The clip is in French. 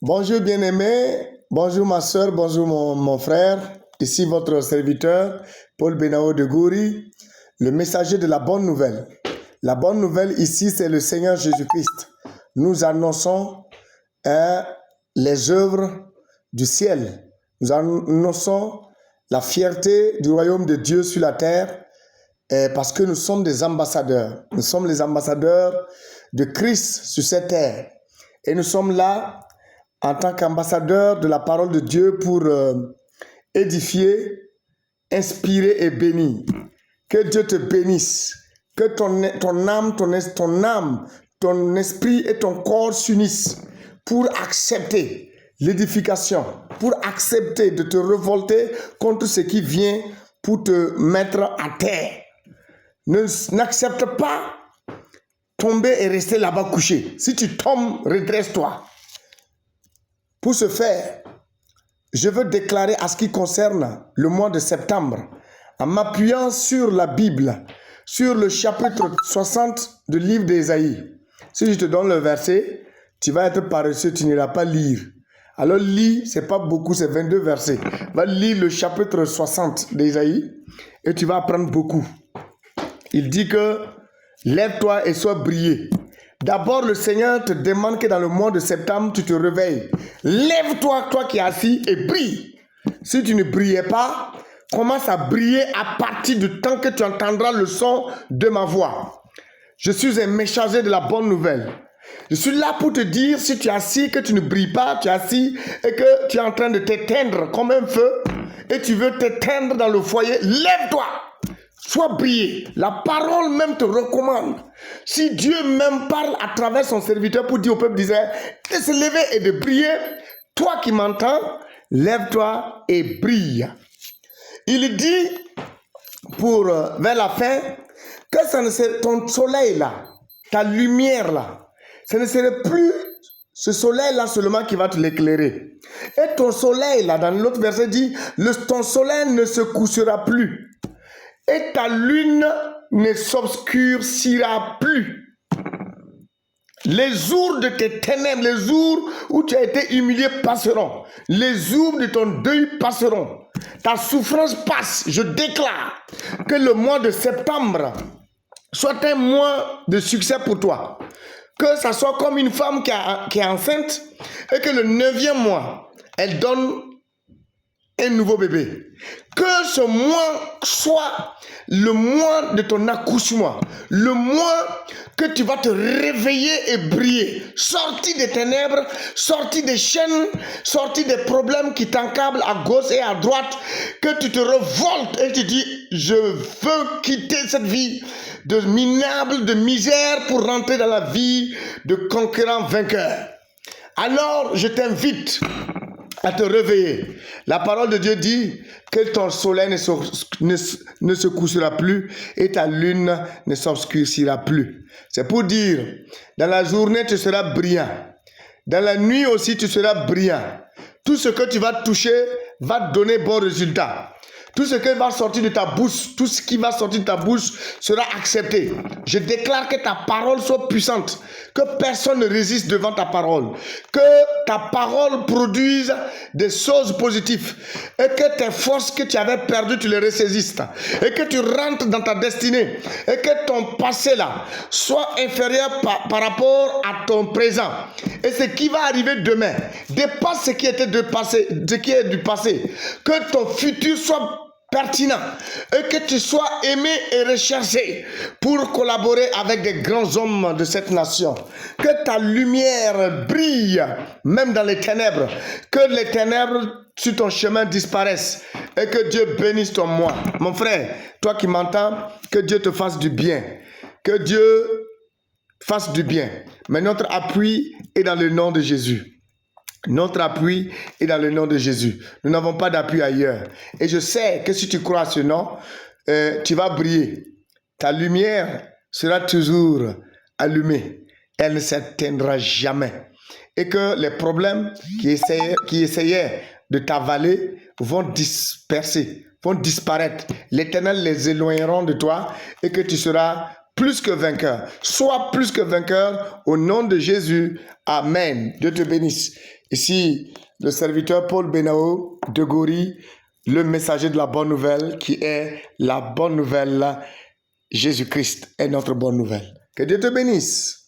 Bonjour bien-aimé, bonjour ma soeur, bonjour mon frère. Ici votre serviteur, Paul Benao de Goury, le messager de la bonne nouvelle. La bonne nouvelle ici, c'est le Seigneur Jésus-Christ. Nous annonçons les œuvres du ciel. Nous annonçons la fierté du royaume de Dieu sur la terre parce que nous sommes des ambassadeurs. Nous sommes les ambassadeurs de Christ sur cette terre. Et nous sommes là en tant qu'ambassadeur de la parole de Dieu pour édifier, inspirer et bénir. Que Dieu te bénisse. Que ton âme, ton esprit et ton corps s'unissent pour accepter l'édification, pour accepter de te révolter contre ce qui vient pour te mettre à terre. N'accepte pas tomber et rester là-bas couché. Si tu tombes, redresse-toi. Pour ce faire, je veux déclarer à ce qui concerne le mois de septembre, en m'appuyant sur la Bible, sur le chapitre 60 du livre d'Ésaïe. Si je te donne le verset, tu vas être paresseux, tu n'iras pas lire. Alors lis, c'est pas beaucoup, c'est 22 versets. Va lire le chapitre 60 d'Ésaïe et tu vas apprendre beaucoup. Il dit que lève-toi et sois brillé. D'abord, le Seigneur te demande que dans le mois de septembre, tu te réveilles. Lève-toi, toi qui es assis, et brille. Si tu ne brillais pas, commence à briller à partir du temps que tu entendras le son de ma voix. Je suis un messager de la bonne nouvelle. Je suis là pour te dire, si tu es assis, que tu ne brilles pas, tu es assis et que tu es en train de t'éteindre comme un feu, et tu veux t'éteindre dans le foyer, lève-toi. Sois brillé. La parole même te recommande. Si Dieu même parle à travers son serviteur pour dire au peuple d'Israël de se lever et de briller, toi qui m'entends, lève-toi et brille. Il dit vers la fin que ça ne serait ton soleil là, ta lumière là, ce ne serait plus ce soleil là seulement qui va te l'éclairer. Et ton soleil là, dans l'autre verset dit, ton soleil ne se couchera plus. Et ta lune ne s'obscurcira plus. Les jours de tes ténèbres, les jours où tu as été humilié passeront. Les jours de ton deuil passeront. Ta souffrance passe. Je déclare que le mois de septembre soit un mois de succès pour toi. Que ça soit comme une femme qui est enceinte et que le 9e mois, elle donne un nouveau bébé. Que ce mois soit le mois de ton accouchement, le mois que tu vas te réveiller et briller, sorti des ténèbres, sorti des chaînes, sorti des problèmes qui t'encablent à gauche et à droite, que tu te révoltes et tu dis, je veux quitter cette vie de minable, de misère pour rentrer dans la vie de conquérant vainqueur. Alors, je t'invite à te réveiller. La parole de Dieu dit que ton soleil ne se couchera plus et ta lune ne s'obscurcira plus. C'est pour dire, dans la journée tu seras brillant. Dans la nuit aussi tu seras brillant. Tout ce que tu vas toucher va te donner bon résultat. Tout ce qui va sortir de ta bouche, tout ce qui va sortir de ta bouche sera accepté. Je déclare que ta parole soit puissante, que personne ne résiste devant ta parole, que ta parole produise des choses positives et que tes forces que tu avais perdues, tu les ressaisisses et que tu rentres dans ta destinée et que ton passé là soit inférieur par rapport à ton présent. Et ce qui va arriver demain dépasse ce qui était du passé. Que ton futur soit pertinent et que tu sois aimé et recherché pour collaborer avec des grands hommes de cette nation. Que ta lumière brille même dans les ténèbres. Que les ténèbres sur ton chemin disparaissent et que Dieu bénisse ton mois. Mon frère, toi qui m'entends, que Dieu te fasse du bien. Que Dieu fasse du bien. Mais notre appui est dans le nom de Jésus. Notre appui est dans le nom de Jésus. Nous n'avons pas d'appui ailleurs. Et je sais que si tu crois à ce nom, tu vas briller. Ta lumière sera toujours allumée. Elle ne s'éteindra jamais. Et que les problèmes qui essayaient de t'avaler vont disperser, vont disparaître. L'Éternel les éloigneront de toi et que tu seras plus que vainqueur. Sois plus que vainqueur au nom de Jésus. Amen. Dieu te bénisse. Ici, le serviteur Paul Benao de Gori, le messager de la bonne nouvelle, qui est la bonne nouvelle. Jésus-Christ est notre bonne nouvelle. Que Dieu te bénisse.